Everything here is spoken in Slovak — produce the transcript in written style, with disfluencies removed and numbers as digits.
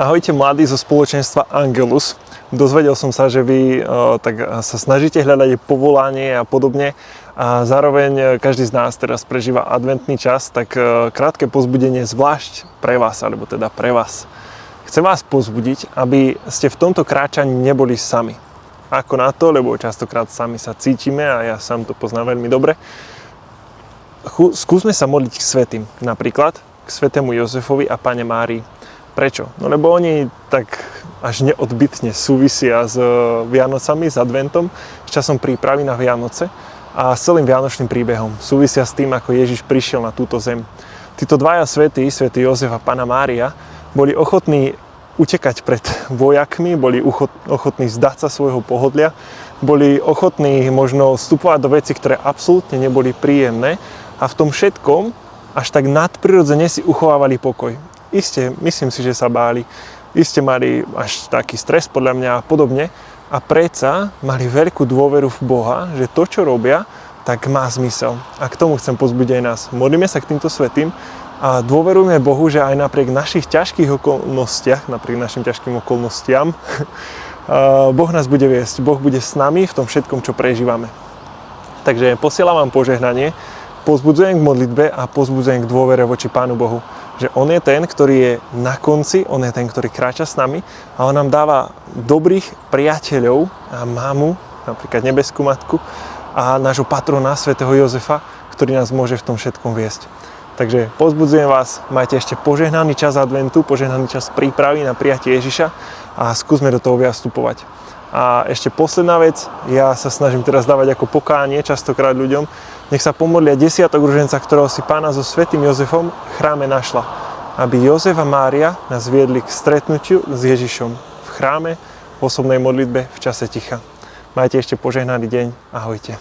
Ahojte mladí zo spoločenstva Angelus. Dozvedel som sa, že vy tak sa snažíte hľadať povolanie a podobne a zároveň každý z nás teraz prežíva adventný čas, tak krátke povzbudenie zvlášť pre vás, alebo teda pre vás. Chcem vás povzbudiť, aby ste v tomto kráčaní neboli sami. Ako na to, lebo častokrát sami sa cítime a ja sám to poznám veľmi dobre. Skúsme sa modliť k svätým, napríklad k svätému Jozefovi a Panne Márii. Prečo? No lebo oni tak až neodbytne súvisia s Vianocami, s adventom, s časom prípravy na Vianoce a s celým vianočným príbehom. Súvisia s tým, ako Ježiš prišiel na túto zem. Títo dvaja svätí, svätý Jozef a Panna Mária, boli ochotní utekať pred vojakmi, boli ochotní zdať sa svojho pohodlia, boli ochotní možno vstupovať do veci, ktoré absolútne neboli príjemné a v tom všetkom až tak nadprirodzene si uchovávali pokoj. Isté, myslím si, že sa báli. Isté mali až taký stres podľa mňa a podobne. A predsa mali veľkú dôveru v Boha, že to, čo robia, tak má zmysel. A k tomu chcem povzbudiť aj nás. Modlíme sa k týmto svätým a dôverujme Bohu, že aj napriek našich ťažkých okolnostiach, napriek našim ťažkým okolnostiam, Boh nás bude viesť. Boh bude s nami v tom všetkom, čo prežívame. Takže posielam vám požehnanie, povzbudzujem k modlitbe a povzbudzujem k dôvere voči Pánu Bohu. Že on je ten, ktorý je na konci, on je ten, ktorý kráča s nami a on nám dáva dobrých priateľov a mámu, napríklad nebeskú matku a nášho patrona, svätého Jozefa, ktorý nás môže v tom všetkom viesť. Takže povzbudzujem vás, majte ešte požehnaný čas adventu, požehnaný čas prípravy na prijatie Ježiša a skúsme do toho viac vstupovať. A ešte posledná vec, ja sa snažím teraz dávať ako pokánie častokrát ľuďom, nech sa pomodlia desiatok ruženca, ktorého si Pána so svätým Jozefom v chráme našla. Aby Jozef a Mária nás viedli k stretnutiu s Ježišom v chráme, v osobnej modlitbe, v čase ticha. Majte ešte požehnaný deň. Ahojte.